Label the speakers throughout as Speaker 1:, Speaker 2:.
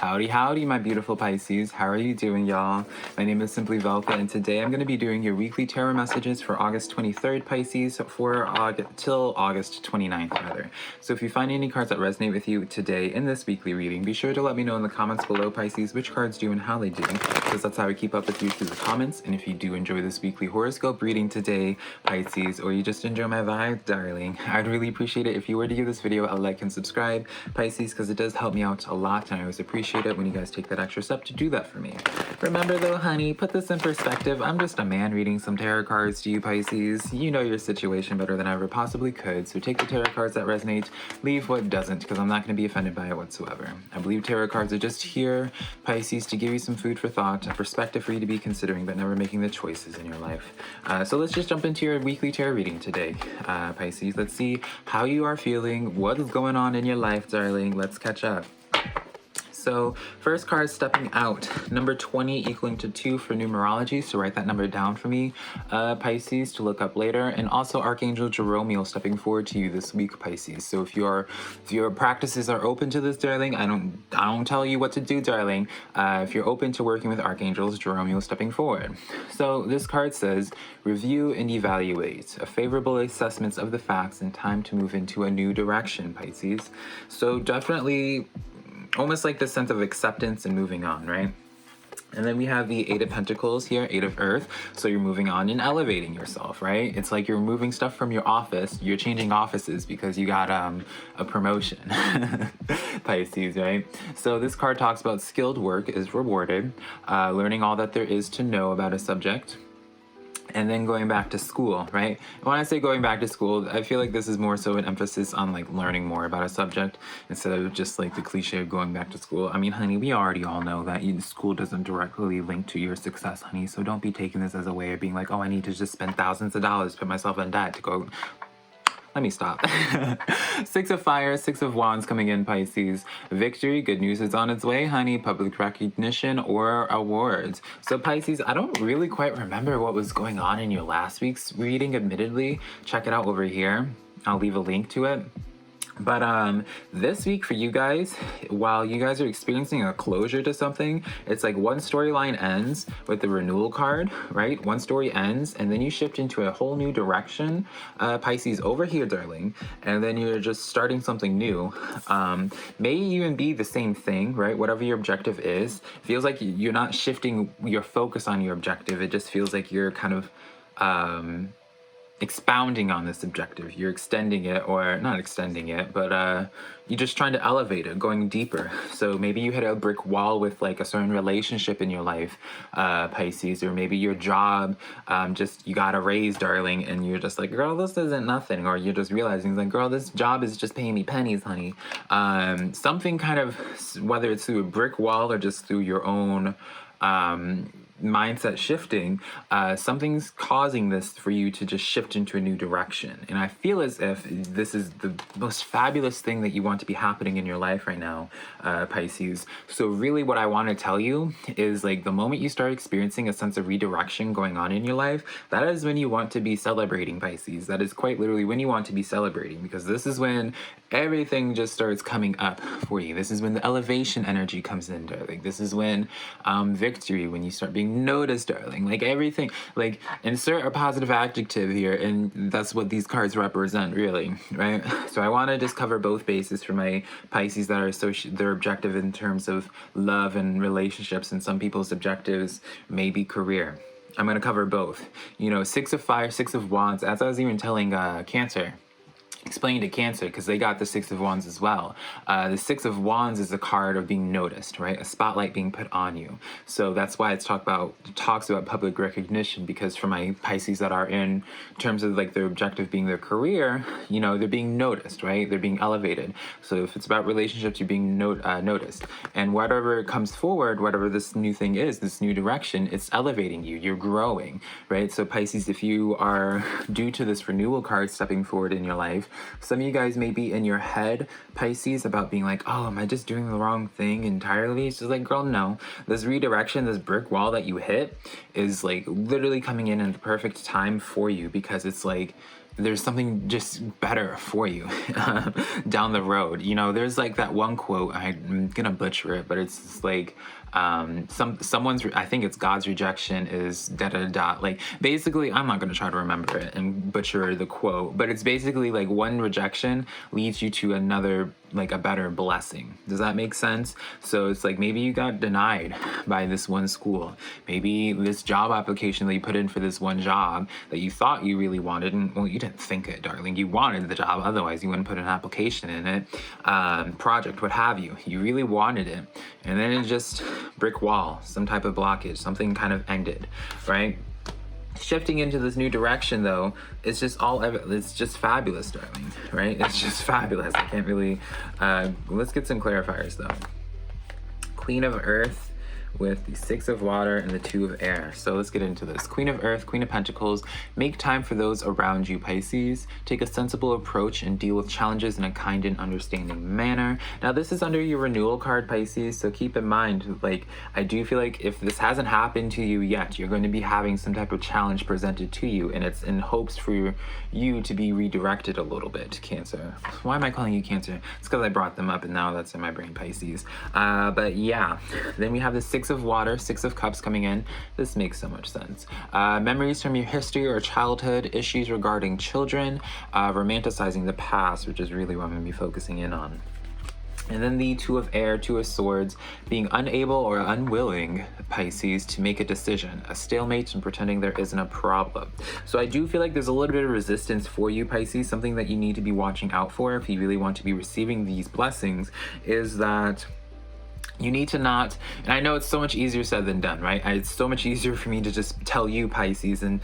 Speaker 1: Howdy, howdy, my beautiful Pisces. How are you doing, y'all? My name is SimplyVelca, and today I'm going to be doing your weekly tarot messages for August 23rd, Pisces, till August 29th, rather. So if you find any cards that resonate with you today in this weekly reading, be sure to let me know in the comments below, Pisces, which cards do and how they do, because that's how I keep up with you through the comments. And if you do enjoy this weekly horoscope reading today, Pisces, or you just enjoy my vibe, darling, I'd really appreciate it if you were to give this video a like and subscribe, Pisces, because it does help me out a lot, and I always appreciate it when you guys take that extra step to do that for me. Remember though, honey, put this in perspective. I'm just a man reading some tarot cards to you, Pisces. You know your situation better than I ever possibly could, so take the tarot cards that resonate, leave what doesn't, because I'm not going to be offended by it whatsoever. I believe tarot cards are just here, Pisces, to give you some food for thought, a perspective for you to be considering, but never making the choices in your life. So let's just jump into your weekly tarot reading today, Pisces. Let's see how you are feeling, what is going on in your life, darling. Let's catch up. So first card stepping out, number 20 equaling to 2 for numerology. So write that number down for me, Pisces, to look up later. And also Archangel Jerome stepping forward to you this week, Pisces. So if your practices are open to this, darling, I don't tell you what to do, darling. If you're open to working with archangels, Jerome stepping forward. So this card says, review and evaluate, a favorable assessments of the facts and time to move into a new direction, Pisces. So definitely almost like this sense of acceptance and moving on, right? And then we have the Eight of Pentacles here, Eight of Earth. So you're moving on and elevating yourself, right? It's like you're moving stuff from your office. You're changing offices because you got a promotion, Pisces, right? So this card talks about skilled work is rewarded, learning all that there is to know about a subject, and then going back to school, right? And when I say going back to school, I feel like this is more so an emphasis on like learning more about a subject instead of just like the cliche of going back to school. I mean, honey, we already all know that school doesn't directly link to your success, honey. So don't be taking this as a way of being like, oh, I need to just spend thousands of dollars, put myself in debt to go. Let me stop. Six of Fire, Six of Wands coming in, Pisces. Victory, good news is on its way, honey. Public recognition or awards. So Pisces, I don't really quite remember what was going on in your last week's reading, admittedly. Check it out over here. I'll leave a link to it. But this week for you guys, while you guys are experiencing a closure to something, it's like one storyline ends with the renewal card, right? One story ends and then you shift into a whole new direction, Pisces, over here, darling, and then you're just starting something new. May even be the same thing, right? Whatever your objective is, feels like you're not shifting your focus on your objective. It just feels like you're kind of expounding on this objective. You're extending it, or not extending it, but you're just trying to elevate it, going deeper. So maybe you hit a brick wall with like a certain relationship in your life, Pisces, or maybe your job, just you got a raise, darling, and you're just like, girl, this isn't nothing, or you're just realizing like, girl, this job is just paying me pennies, honey. Something kind of, whether it's through a brick wall or just through your own mindset shifting, something's causing this for you to just shift into a new direction. And I feel as if this is the most fabulous thing that you want to be happening in your life right now, Pisces. So really what I want to tell you is like the moment you start experiencing a sense of redirection going on in your life, that is when you want to be celebrating, Pisces. That is quite literally when you want to be celebrating, because this is when everything just starts coming up for you. This is when the elevation energy comes in, darling. This is when victory, when you start being noticed, darling. Like everything, like insert a positive adjective here, and that's what these cards represent, really, right? So I want to just cover both bases for my Pisces that are their objective in terms of love and relationships, and some people's objectives may be career. I'm going to cover both. You know, Six of Fire, Six of Wands, as I was even telling Cancer, explain to Cancer, because they got the Six of Wands as well. The Six of Wands is a card of being noticed, right? A spotlight being put on you. So that's why it talks about public recognition, because for my Pisces that are in terms of like their objective being their career, you know, they're being noticed, right? They're being elevated. So if it's about relationships, you're being noticed. And whatever comes forward, whatever this new thing is, this new direction, it's elevating you. You're growing, right? So Pisces, if you are due to this renewal card stepping forward in your life, some of you guys may be in your head, Pisces, about being like, oh, am I just doing the wrong thing entirely? It's just like, girl, no. This redirection, this brick wall that you hit is like literally coming in at the perfect time for you, because it's like there's something just better for you down the road. You know, there's like that one quote, I'm gonna butcher it, but it's just like, someone's, I think it's God's rejection is da da da. Like, basically, I'm not gonna try to remember it and butcher the quote, but it's basically like one rejection leads you to another, like a better blessing. Does that make sense? So it's like, maybe you got denied by this one school. Maybe this job application that you put in for this one job that you thought you really wanted, and well, you didn't think it, darling. You wanted the job, otherwise you wouldn't put an application in it. Project, what have you. You really wanted it, and then it just brick wall, some type of blockage, something kind of ended, right? Shifting into this new direction, though, it's just it's just fabulous, darling, right? It's just fabulous. I can't really, let's get some clarifiers, though. Queen of Earth with the 6 of Water and the 2 of Air. So let's get into this. Queen of Earth, Queen of Pentacles. Make time for those around you, Pisces. Take a sensible approach and deal with challenges in a kind and understanding manner. Now, this is under your renewal card, Pisces, so keep in mind, like, I do feel like if this hasn't happened to you yet, you're going to be having some type of challenge presented to you, and it's in hopes for you to be redirected a little bit, Cancer. Why am I calling you Cancer? It's because I brought them up, and now that's in my brain, Pisces. But yeah, then we have the 6 of Water, 6 of Cups coming in. This makes so much sense. Memories from your history or childhood, issues regarding children, romanticizing the past, which is really what I'm going to be focusing in on. And then the 2 of Air, 2 of Swords, being unable or unwilling, Pisces, to make a decision, a stalemate, and pretending there isn't a problem. So I do feel like there's a little bit of resistance for you, Pisces. Something that you need to be watching out for if you really want to be receiving these blessings is that you need to not, and I know it's so much easier said than done, right? It's so much easier for me to just tell you, Pisces, and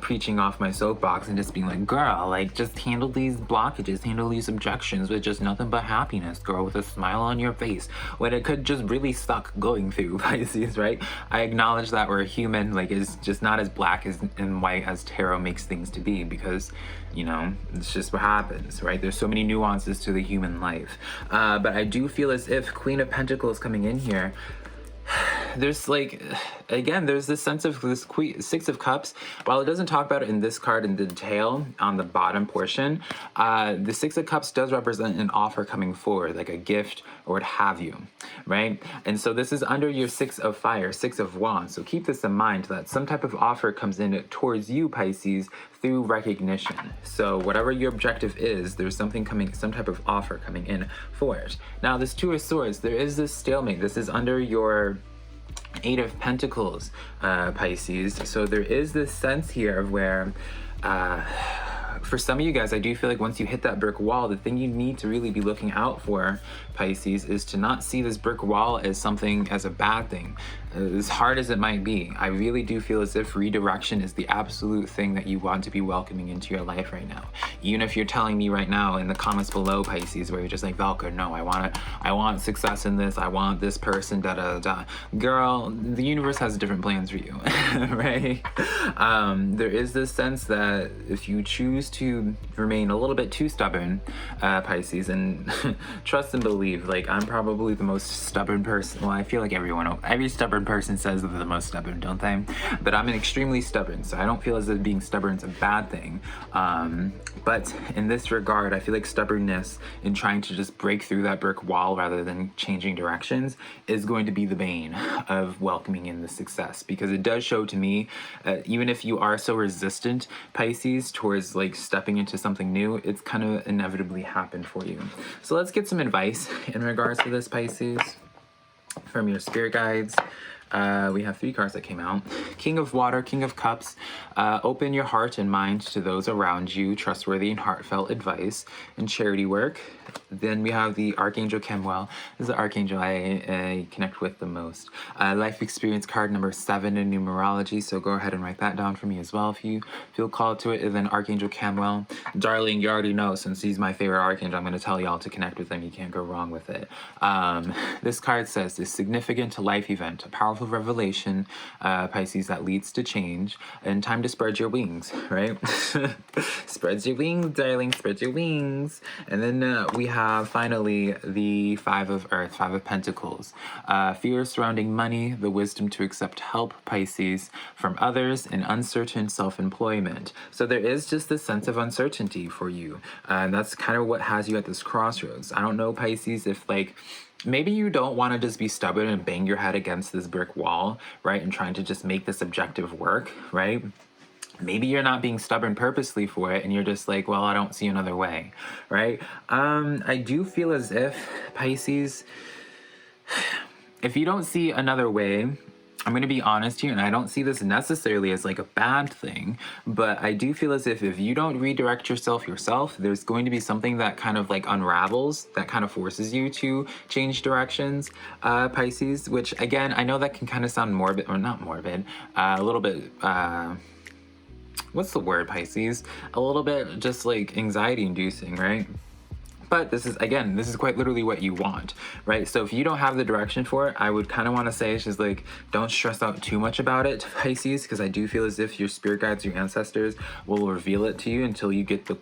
Speaker 1: preaching off my soapbox and just being like, girl, like, just handle these blockages, handle these objections with just nothing but happiness, girl, with a smile on your face, when it could just really suck going through, Pisces, right? I acknowledge that we're human, like, it's just not as black and white as tarot makes things to be, because, you know, it's just what happens, right? There's so many nuances to the human life. But I do feel as if Queen of Pentacles coming in here, there's like, again, there's this sense of this 6 of Cups. While it doesn't talk about it in this card in detail on the bottom portion, the 6 of Cups does represent an offer coming forward, like a gift or what have you, right? And so this is under your 6 of Fire, 6 of Wands. So keep this in mind, that some type of offer comes in towards you, Pisces, through recognition. So whatever your objective is, there's something coming, some type of offer coming in for it. Now, this 2 of Swords, there is this stalemate. This is under your 8 of Pentacles, Pisces. So there is this sense here of where, for some of you guys, I do feel like once you hit that brick wall, the thing you need to really be looking out for, Pisces, is to not see this brick wall as something, as a bad thing. As hard as it might be, I really do feel as if redirection is the absolute thing that you want to be welcoming into your life right now. Even if you're telling me right now in the comments below, Pisces, where you're just like, Velca, no, I want success in this, I want this person, da da da. Girl, the universe has different plans for you, right? There is this sense that if you choose to remain a little bit too stubborn, Pisces, and trust and believe, like, I'm probably the most stubborn person. Well, I feel like every stubborn person says they're the most stubborn, don't they? But I'm extremely stubborn, so I don't feel as if being stubborn is a bad thing. But in this regard, I feel like stubbornness in trying to just break through that brick wall rather than changing directions is going to be the bane of welcoming in the success, because it does show to me, even if you are so resistant, Pisces, towards like stepping into something new, it's kind of inevitably happened for you. So let's get some advice in regards to this, Pisces, from your spirit guides. We have 3 cards that came out. King of Water, King of Cups. Open your heart and mind to those around you. Trustworthy and heartfelt advice and charity work. Then we have the Archangel Kemuel. This is the Archangel I connect with the most. Life experience card number 7 in numerology. So go ahead and write that down for me as well if you feel called to it. And then Archangel Kemuel. Darling, you already know, since he's my favorite Archangel, I'm going to tell y'all to connect with him. You can't go wrong with it. This card says, this significant life event, a powerful powerful revelation, Pisces, that leads to change, and time to spread your wings, right? Spread your wings, darling, spread your wings. And then we have finally the Five of Earth, Five of Pentacles. Fear surrounding money, the wisdom to accept help, Pisces, from others, and uncertain self-employment. So there is just this sense of uncertainty for you. And that's kind of what has you at this crossroads. I don't know, Pisces, if like maybe you don't want to just be stubborn and bang your head against this brick wall, right? And trying to just make this objective work, right? Maybe you're not being stubborn purposely for it and you're just like, well, I don't see another way, right? I do feel as if, Pisces, if you don't see another way, I'm going to be honest here, and I don't see this necessarily as like a bad thing, but I do feel as if you don't redirect yourself, there's going to be something that kind of like unravels, that kind of forces you to change directions, Pisces, which again, I know that can kind of sound morbid, or not morbid, a little bit, what's the word, Pisces? A little bit just like anxiety inducing, right? But this is quite literally what you want, right? So if you don't have the direction for it, I would kind of want to say it's just like, don't stress out too much about it, Pisces, because I do feel as if your spirit guides, your ancestors will reveal it to you until you get the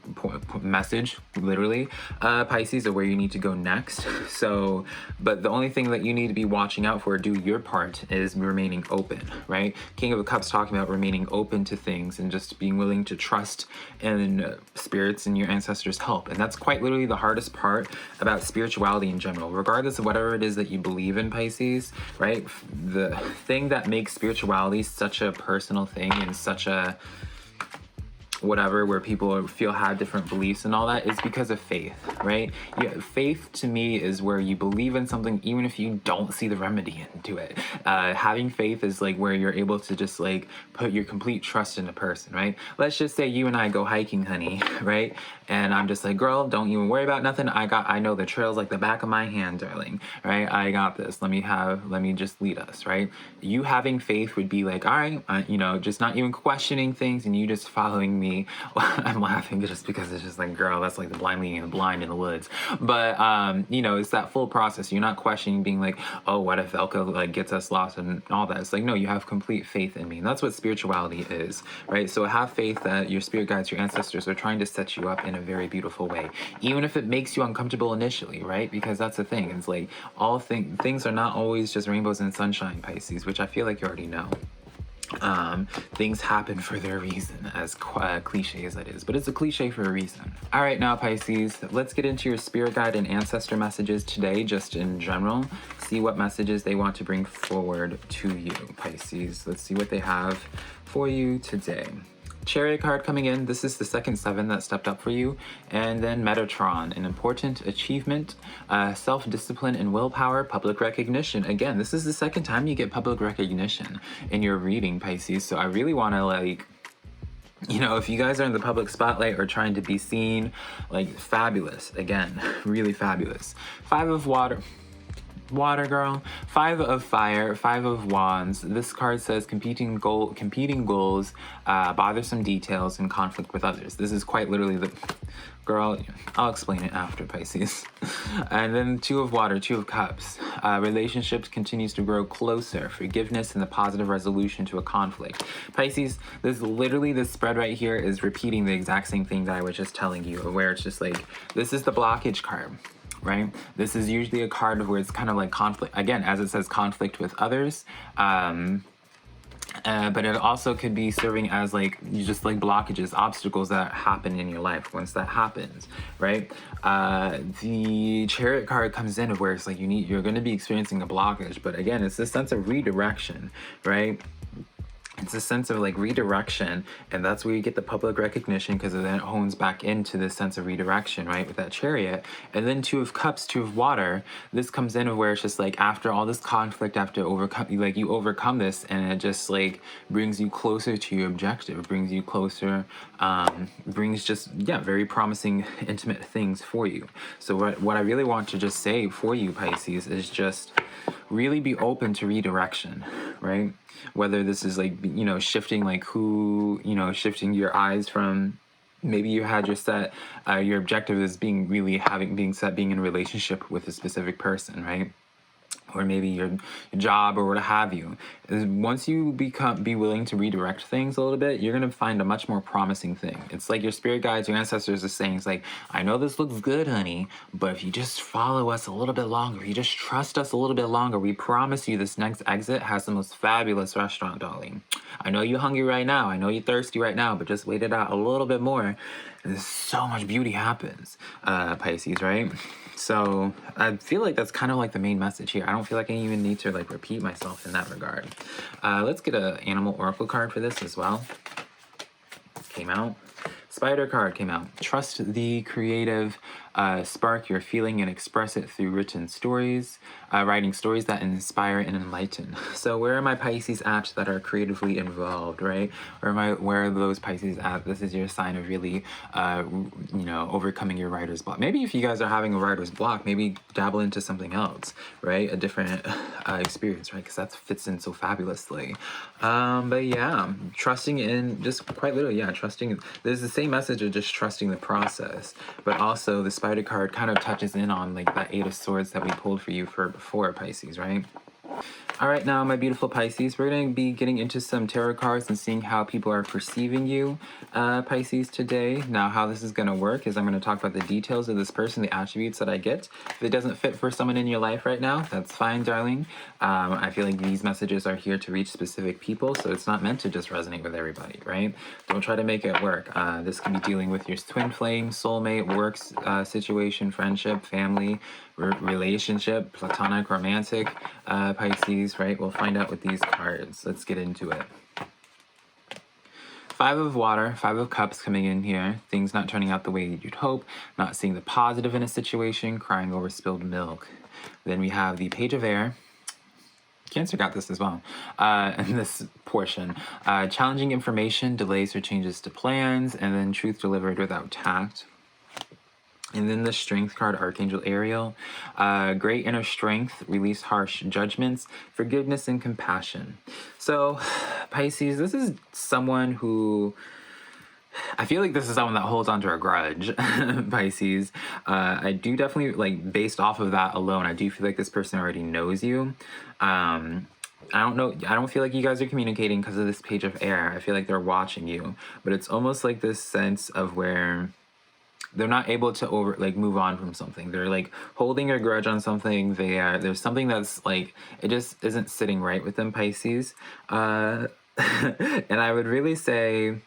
Speaker 1: message, literally, Pisces, of where you need to go next. So, but the only thing that you need to be watching out for, do your part, is remaining open, right? King of Cups talking about remaining open to things and just being willing to trust in spirits and your ancestors' help. And that's quite literally the hardest part about spirituality in general, regardless of whatever it is that you believe in, Pisces, right? The thing that makes spirituality such a personal thing and such a whatever, where people feel have different beliefs and all that, is because of faith, right? Yeah, faith to me is where you believe in something even if you don't see the remedy into it. Having faith is like where you're able to just like put your complete trust in a person, right? Let's just say you and I go hiking, honey, right? And I'm just like, girl, don't even worry about nothing. I know the trails like the back of my hand, darling, right? I got this. Let me just lead us, right? You having faith would be like, all right, just not even questioning things and you just following me. I'm laughing just because it's just like, girl, that's like the blind leading the blind in the woods. But, it's that full process. You're not questioning, being like, oh, what if Velca like gets us lost and all that. It's like, no, you have complete faith in me. And that's what spirituality is, right? So have faith that your spirit guides, your ancestors are trying to set you up in a very beautiful way, even if it makes you uncomfortable initially, right? Because that's the thing. It's like things are not always just rainbows and sunshine, Pisces, which I feel like you already know. Things happen for their reason, as cliche as that is, but it's a cliche for a reason. All right, now Pisces, let's get into your spirit guide and ancestor messages today, just in general. See what messages they want to bring forward to you, Pisces. Let's see what they have for you today. Chariot card coming in. This is the second 7 that stepped up for you. And then Metatron, an important achievement, self-discipline and willpower, public recognition. Again, this is the second time you get public recognition in your reading, Pisces. So I really want to if you guys are in the public spotlight or trying to be seen, fabulous. Again, really fabulous. 5 of water girl. 5 of fire, 5 of wands. This card says competing goals, bothersome details, and conflict with others. This is quite literally the girl. I'll explain it after, Pisces. And then 2 of water, 2 of cups. Relationships continues to grow closer. Forgiveness and the positive resolution to a conflict. Pisces, this spread right here is repeating the exact same thing that I was just telling you, where it's just like, this is the blockage card. Right? This is usually a card where it's kind of like conflict. Again, as it says, conflict with others. But it also could be serving as blockages, obstacles that happen in your life once that happens, right? The Chariot card comes in where it's like you're going to be experiencing a blockage, but again, it's this sense of redirection, right? It's a sense of redirection, and that's where you get the public recognition, because then it hones back into this sense of redirection, right, with that Chariot. And then 2 of cups, 2 of water, this comes in where it's just after all this conflict, after you overcome this, and it just brings you closer to your objective, brings you closer, brings very promising, intimate things for you. So what I really want to just say for you, Pisces, is just really be open to redirection, right? Whether this is shifting shifting your eyes from, maybe you had your objective is being in a relationship with a specific person, right? or maybe your job or what have you. Once you be willing to redirect things a little bit, you're going to find a much more promising thing. It's like your spirit guides, your ancestors are saying, it's like, I know this looks good, honey, but if you just follow us a little bit longer, if you just trust us a little bit longer, we promise you this next exit has the most fabulous restaurant, darling. I know you're hungry right now, I know you're thirsty right now, but just wait it out a little bit more. And so much beauty happens, Pisces, right? So I feel like that's kind of like the main message here. I don't feel like I even need to like repeat myself in that regard. Let's get an animal oracle card for this as well. Came out. Spider card came out. Trust the creative spark you're feeling and express it through written stories, writing stories that inspire and enlighten. So where are my Pisces at that are creatively involved, right? Where are those Pisces at? This is your sign of really, overcoming your writer's block. Maybe if you guys are having a writer's block, maybe dabble into something else, right? A different experience, right? Because that fits in so fabulously. But yeah, trusting in, just quite literally, yeah, trusting. There's the same message of just trusting the process, but also the Spider card kind of touches in on like that Eight of Swords that we pulled for you for before, Pisces, right? All right, now, my beautiful Pisces, we're going to be getting into some tarot cards and seeing how people are perceiving you, Pisces, today. Now, how this is going to work is I'm going to talk about the details of this person, the attributes that I get. If it doesn't fit for someone in your life right now, that's fine, darling. I feel like these messages are here to reach specific people, so it's not meant to just resonate with everybody, right? Don't try to make it work. This can be dealing with your twin flame, soulmate, works situation, friendship, family, relationship, platonic, romantic, Pisces, right? We'll find out with these cards. Let's get into it. Five of Water, Five of Cups coming in here. Things not turning out the way you'd hope, not seeing the positive in a situation, crying over spilled milk. Then we have the Page of Air. Cancer got this as well in this portion. Challenging information, delays or changes to plans, and then truth delivered without tact. And then the Strength card, Archangel Ariel. Great inner strength, release harsh judgments, forgiveness and compassion. So, Pisces, this is someone who... I feel like this is someone that holds on to a grudge, Pisces. I do definitely, like, based off of that alone, I do feel like this person already knows you. I don't know. I don't feel like you guys are communicating because of this Page of Air. I feel like they're watching you. But it's almost like this sense of where... they're not able to move on from something. They're like holding a grudge on something. There's something that's like, it just isn't sitting right with them, Pisces. And I would really say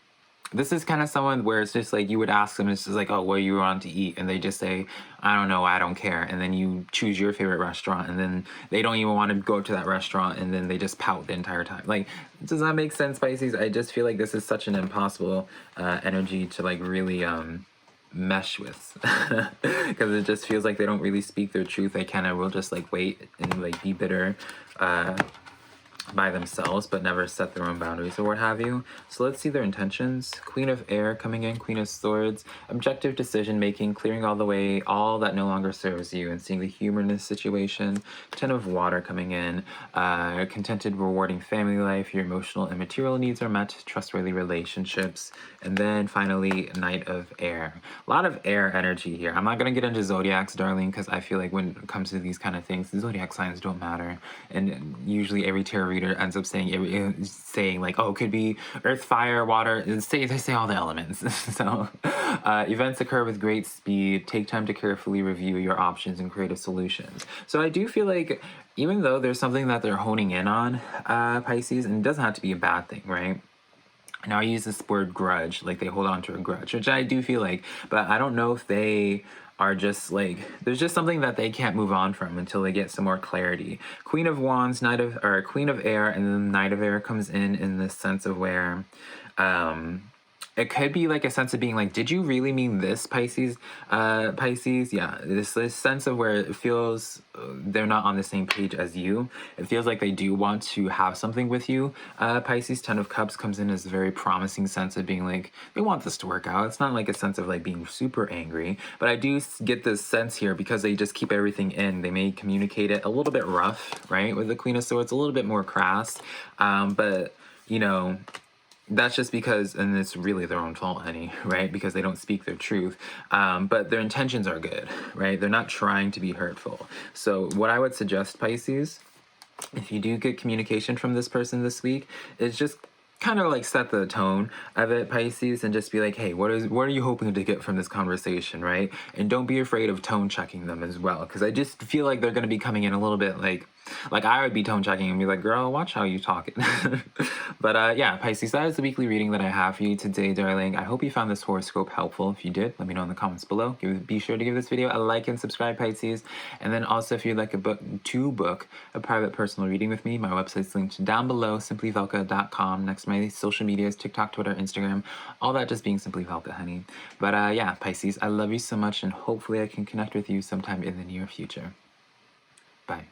Speaker 1: this is kind of someone where it's just like you would ask them, it's just like, oh, what do you want to eat? And they just say, I don't know, I don't care. And then you choose your favorite restaurant, and then they don't even want to go to that restaurant, and then they just pout the entire time. Like, does that make sense, Pisces? I just feel like this is such an impossible energy to like really mesh with, because it just feels like they don't really speak their truth. They kind of will just like wait and like be bitter by themselves, but never set their own boundaries or what have you. So let's see their intentions. Queen of Air coming in, Queen of Swords, objective decision making, clearing all the way all that no longer serves you and seeing the humor in this situation. Ten of Water coming in, contented, rewarding family life, your emotional and material needs are met, trustworthy relationships. And then finally, Knight of Air. A lot of air energy here. I'm not going to get into zodiacs, darling, because I feel like when it comes to these kind of things, the zodiac signs don't matter. And usually every tarot reader ends up saying like, oh, it could be earth, fire, water. They say all the elements. So events occur with great speed. Take time to carefully review your options and creative solutions. So I do feel like even though there's something that they're honing in on, Pisces, and it doesn't have to be a bad thing, right? Now I use this word grudge, like they hold on to a grudge, which I do feel like, but I don't know if they are just like, there's just something that they can't move on from until they get some more clarity. Queen of Wands, Queen of Air, and then Knight of Air comes in this sense of where, it could be like a sense of being like, did you really mean this, Pisces? Pisces, yeah. This sense of where it feels they're not on the same page as you. It feels like they do want to have something with you. Pisces, Ten of Cups comes in as a very promising sense of being like, they want this to work out. It's not like a sense of like being super angry, but I do get this sense here because they just keep everything in. They may communicate it a little bit rough, right? With the Queen of Swords, a little bit more crass, but you know, that's just because, and it's really their own fault, honey, right? Because they don't speak their truth. But their intentions are good, right? They're not trying to be hurtful. So what I would suggest, Pisces, if you do get communication from this person this week, is just kind of like set the tone of it, Pisces, and just be like, hey, what are you hoping to get from this conversation, right? And don't be afraid of tone checking them as well, because I just feel like they're going to be coming in a little bit like I would be tone checking and be like, girl, watch how you talk it. But yeah, Pisces, that is the weekly reading that I have for you today, darling. I hope you found this horoscope helpful. If you did, let me know in the comments below. Be sure to give this video a like and subscribe, Pisces. And then also, if you'd like to book a private personal reading with me, my website's linked down below, simplyvelca.com. Next to my social medias, TikTok, Twitter, Instagram, all that just being Simply Velca, honey. But yeah, Pisces, I love you so much, and hopefully I can connect with you sometime in the near future.